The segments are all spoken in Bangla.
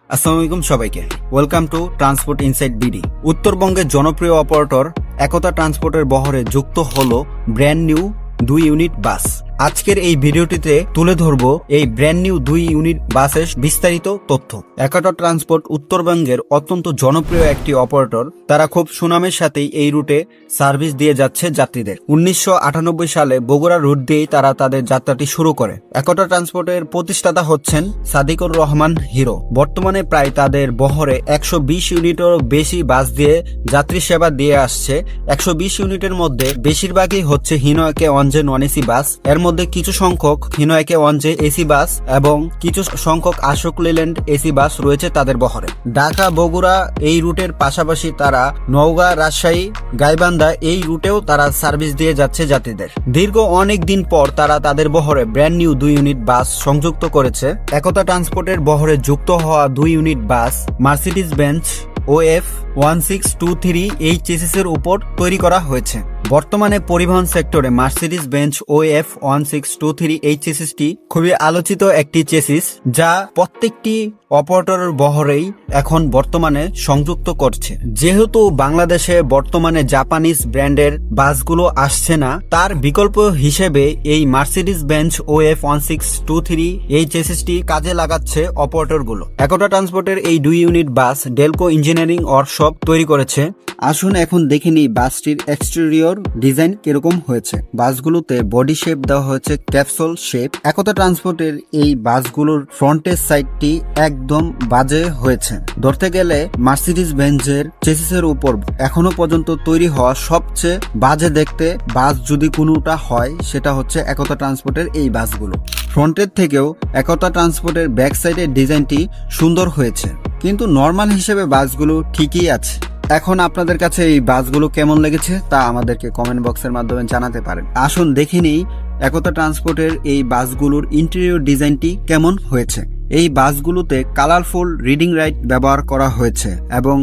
আসসালামু আলাইকুম সবাইকে। Welcome to transport inside BD. উত্তরবঙ্গের জনপ্রিয় অপারেটর একতা ট্রান্সপোর্টের বহরে যুক্ত হলো ব্র্যান্ড নিউ 2 ইউনিট বাস। আজকের এই ভিডিওটিতে তুলে ধরবো এই ব্র্যান্ড নিউ 2 ইউনিট বাসের বিস্তারিত তথ্য। একতা ট্রান্সপোর্ট উত্তরবঙ্গের অত্যন্ত জনপ্রিয় একটি অপারেটর। তারা খুব সুনামের সাথেই এই রুটে সার্ভিস দিয়ে যাচ্ছে যাত্রীদের। 1998 সালে বগুড়া রুট দিয়েই তারা তাদের যাত্রাটি শুরু করে। একতা ট্রান্সপোর্টের প্রতিষ্ঠাতা হচ্ছেন সাদিকুর রহমান হিরো। বর্তমানে প্রায় তাদের বহরে 120 ইউনিটেরও বেশি বাস দিয়ে যাত্রী সেবা দিয়ে আসছে। 120 ইউনিটের মধ্যে বেশিরভাগই হচ্ছে হিনো একে ওয়ানজে নন এসি বাস। এর মধ্যে কিছু সংখ্যক হিনো একে ওয়ানজে এসি বাস এবং কিছু সংখ্যক আশোক লেল্যান্ড এসি বাস রয়েছে তাদের বহরে। ঢাকা বগুড়া এই রুটের পাশাপাশি তারা নওগাঁ, রাজশাহী, গাইবান্ধা এই রুটেও তারা সার্ভিস দিয়ে যাচ্ছে যাত্রীদের। দীর্ঘ অনেক দিন পর তারা তাদের বহরে ব্র্যান্ড নিউ 2 ইউনিট বাস সংযুক্ত করেছে। একতা ট্রান্সপোর্টের বহরে যুক্ত হওয়া 2 unit bus Mercedes Benz OF 1623 এই চেসিসের উপর তৈরি করা হয়েছে। বর্তমানে পরিবহন সেক্টরে মার্সিডিজ বেঞ্জ OF 1623 এই চেসিসটি খুবই আলোচিত একটি চেসিস, যা প্রত্যেকটি অপারেটরের বহরেই এখন বর্তমানে সংযুক্ত করছে। যেহেতু বাংলাদেশে বর্তমানে জাপানিজ ব্র্যান্ডের বাসগুলো আসছে না, তার বিকল্প হিসেবে এই মার্সিডিজ বেঞ্জ OF 1623 এই চেসিসটি কাজে লাগাচ্ছে অপারেটরগুলো। একতা ট্রান্সপোর্টের এই 2 ইউনিট বাস ডেলকো ইঞ্জিনিয়ারিং ওয়ার্কশপ তৈরি করেছে। আসুন এখন দেখে নিই বাসটির এক্সটেরিয়র ডিজাইন কিরকম হয়েছে। বাসগুলোতে বডি শেপ দেওয়া হয়েছে ক্যাপসুল শেপ। একতা ট্রান্সপোর্টের এই বাসগুলোর ফ্রন্টের সাইডটি একদম বাজে হয়েছে। ধরতে গেলে মার্সিডিজ বেঞ্জের চেসিসের উপর এখনো পর্যন্ত তৈরি হওয়া সবচেয়ে বাজে দেখতে বাস যদি কোনোটা হয়, সেটা হচ্ছে একতা ট্রান্সপোর্টের এই বাসগুলো। ফ্রন্টের থেকেও একতা ট্রান্সপোর্টের ব্যাক সাইডের ডিজাইনটি সুন্দর হয়েছে, কিন্তু নর্মাল হিসেবে বাসগুলো ঠিকই আছে। এখন আপনাদের কাছে এই বাসগুলো কেমন লেগেছে তা আমাদেরকে কমেন্ট বক্সের মাধ্যমে জানাতে পারেন। আসুন দেখে নিই একতা ট্রান্সপোর্টের এই বাসগুলোর ইন্টেরিয়র ডিজাইনটি কেমন হয়েছে। এই বাসগুলোতে কালারফুল রিডিং লাইট ব্যবহার করা হয়েছে এবং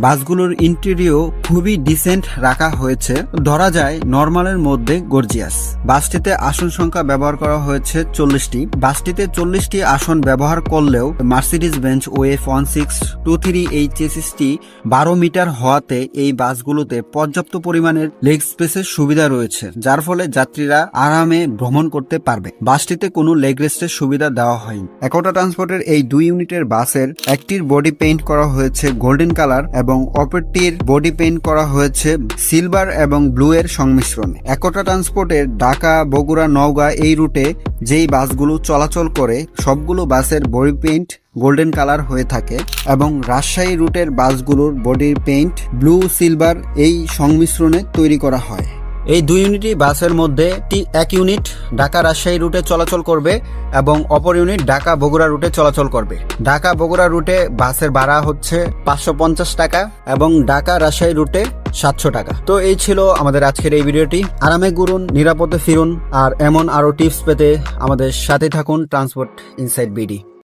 বাসগুলোর ইন্টেরিয়র খুবই ডিসেন্ট রাখা হয়েছে, ধরা যায় নরমালের মধ্যে গর্জিয়াস। বাসটিতে আসন সংখ্যা ব্যবহার করা হয়েছে 40টি। বাসটিতে 40টি আসন ব্যবহার করলেও মার্সিডিজ বেঞ্জ OF 1623 এই চেসিসটি 12 মিটার হওয়াতে এই বাসগুলোতে পর্যাপ্ত পরিমাণের লেগ স্পেসের সুবিধা রয়েছে, যার ফলে যাত্রীরা আরামে ভ্রমণ করতে পারবে। বাসটিতে কোনো লেগ রেস্টের সুবিধা দেওয়া হয়নি। একতা ট্রান্সপোর্টের এই 2 ইউনিটের বাসের একটির বডি পেইন্ট করা হয়েছে গোল্ডেন কালার এবং অপরটির বডি পেইন্ট করা হয়েছে সিলভার এবং ব্লু এর সংমিশ্রণে। একতা ট্রান্সপোর্টের ঢাকা, বগুড়া, নওগাঁ এই রুটে যেই বাসগুলো চলাচল করে সবগুলো বাসের বডি পেইন্ট গোল্ডেন কালার হয়ে থাকে এবং রাজশাহী রুটের বাসগুলোর বডি পেইন্ট ব্লু সিলভার এই সংমিশ্রণে তৈরি করা হয়। এই 2 ইউনিটই বাসের মধ্যে এক ইউনিট ঢাকা রাজশাহী রুটে চলাচল করবে এবং অপর ইউনিট ঢাকা বগুড়া রুটে চলাচল করবে। ঢাকা বগুড়া রুটে বাসের ভাড়া হচ্ছে 550 টাকা এবং ঢাকা রাজশাহী রুটে 700 টাকা। তো এই ছিল আমাদের আজকের এই ভিডিওটি। আরামে ঘুরুন, নিরাপদে ফিরুন, আর এমন আরো টিপস পেতে আমাদের সাথে থাকুন ট্রান্সপোর্ট ইনসাইড বিডি।